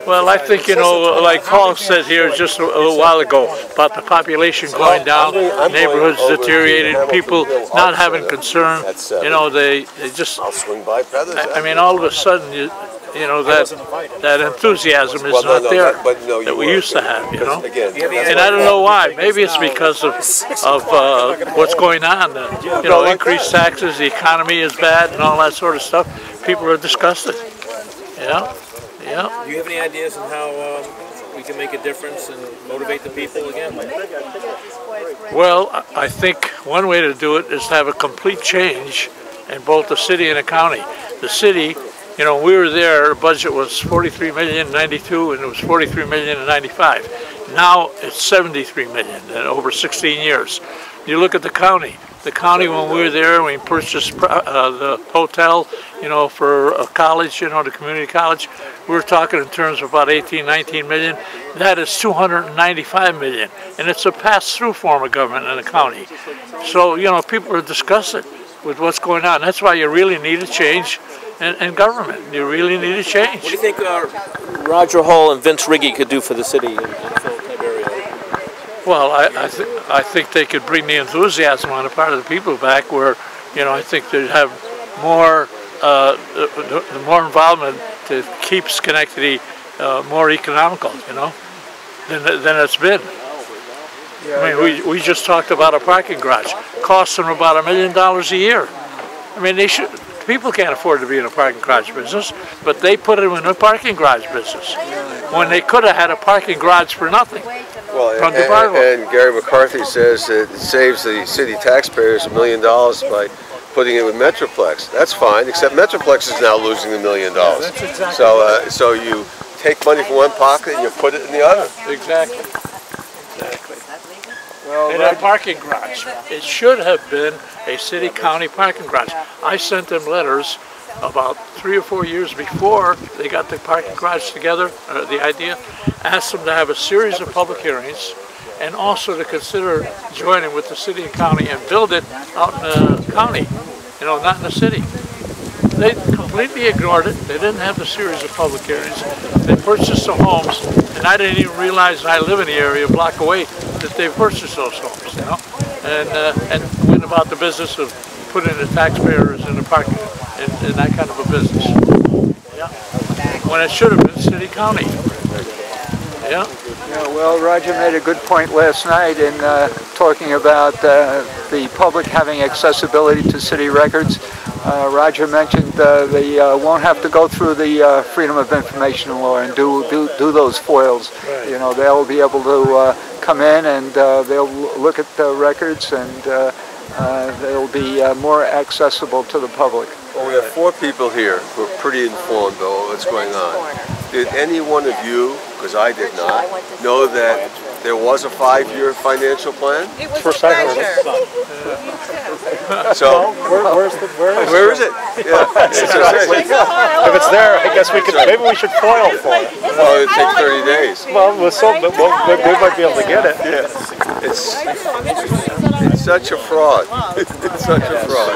Well, I think, you know, like Paul said here just a little while ago about the population going down, neighborhoods deteriorating, people not having concern, you know, they just, I mean, all of a sudden, you know, that enthusiasm is not there that we used to have, you know. And I don't know why. Maybe it's because of what's going on. You know, increased taxes, the economy is bad, and all that sort of stuff. People are disgusted. Yeah, yeah. Do you have any ideas on how we can make a difference and motivate the people again? Well, I think one way to do it is to have a complete change in both the city and the county. The city, you know, we were there, the budget was 43 million in 92 and it was 43 million in 95. Now it's 73 million in over 16 years. You look at the county. The county, when we were there, we purchased the hotel, you know, for a college, you know, the community college. We were talking in terms of about 18, 19 million. That is 295 million. And it's a pass-through form of government in the county. So, you know, people are disgusted with what's going on. That's why you really need a change in government. You really need a change. What do you think Roger Hall and Vince Riggi could do for the city in the area? Well, I think they could bring the enthusiasm on the part of the people back where, you know, I think they'd have more, more involvement to keep Schenectady more economical, you know, than it's been. I mean, we just talked about a parking garage. Costs them about $1 million a year. I mean, people can't afford to be in a parking garage business, but they put them in a parking garage business when they could have had a parking garage for nothing. Well, and Gary McCarthy says it saves the city taxpayers $1 million by putting it with Metroplex. That's fine, except Metroplex is now losing $1 million. That's exactly so you take money from one pocket and you put it in the other. Exactly. Well, and a parking garage. It should have been a city-county parking garage. I sent them letters about 3 or 4 years before they got the parking garage together, the idea, asked them to have a series of public hearings and also to consider joining with the city and county and build it out in the county, you know, not in the city. They completely ignored it. They didn't have the series of public hearings. They purchased the homes, and I didn't even realize, and I live in the area a block away, that they purchased those homes, you know, and went about the business of putting the taxpayers in the parking, in that kind of a business. Yeah. When it should have been city county. Yeah. Yeah. Well, Roger made a good point last night in talking about the public having accessibility to city records. Roger mentioned they won't have to go through the Freedom of Information law and do those foils. Right. You know, they'll be able to come in and they'll look at the records and they'll be more accessible to the public. Well, we have 4 people here who are pretty informed about what's going on. Did any one of you, because I did not, know that there was a 5-year financial plan? It was first I heard it. So where is it? Yeah. If it's there, I guess we could. Maybe we should foil for it. Well, it'd take 30 days. Well, we might be able to get it. Yeah. It's such a fraud. It's such a fraud.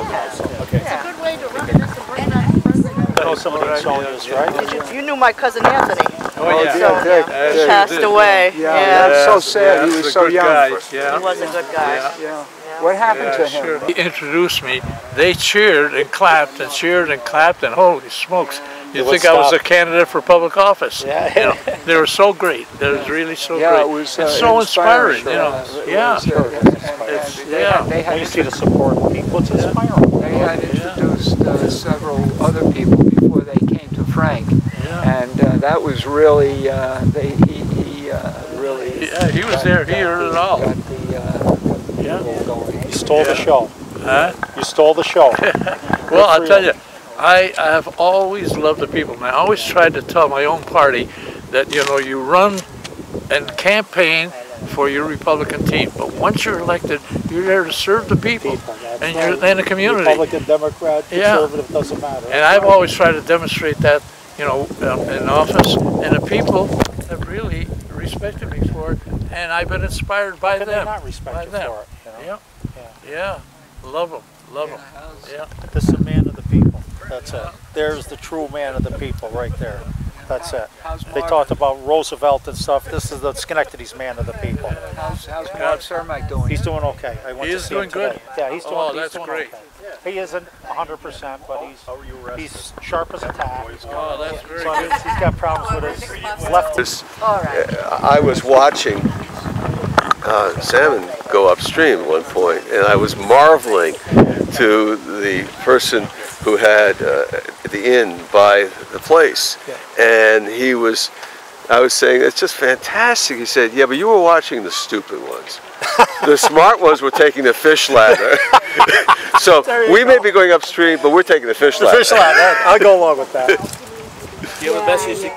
Okay. It's a good way to run this and bring back the president. I know somebody in Sonia's, right? You knew my cousin Anthony. Oh, yeah. He passed away. Yeah, that's so sad. He was so young. He was a good guy. Yeah. What happened to him? Sure. He introduced me. They cheered and clapped and cheered and clapped, and holy smokes. You'd think I was a candidate for public office. Yeah. You know, they were so great. They was really so great. It was, it's so inspiring, you know. Yeah. They had you see the support. What's inspiring? They had introduced several other people before they came to Frank, and that was really he really. Yeah, he was there. He heard it all. You stole the show. Huh? You stole the show. Well, I'll tell you, I have always loved the people, and I always tried to tell my own party that, you know, you run and campaign for your Republican team, but once you're elected, you're there to serve the people and you're in the community. Republican, Democrat, conservative, doesn't matter. And I've always tried to demonstrate that, you know, in office, and the people have really respected me for it, and I've been inspired by them. Not respect you for it. You know? Yeah. Love them. Love them. Yeah. This is a man of the people. That's it. There's the true man of the people right there. That's it. They talked about Roosevelt and stuff. This is the Schenectady's man of the people. How's Mark Cermak doing? He's doing okay. I went He to is see him doing good? today. Yeah, he's doing, Oh, that's great. Okay. He isn't 100%, but he's sharp as a tack. Oh, that's very So good. he's got problems with his left. I was watching salmon go upstream at one point, and I was marveling to the person who had the inn by the place, and I was saying, it's just fantastic. He said, yeah, but you were watching the stupid ones. The smart ones were taking the fish ladder. So we may be going upstream, but we're taking the fish ladder. The fish ladder, I'll go along with that. Do you have a message?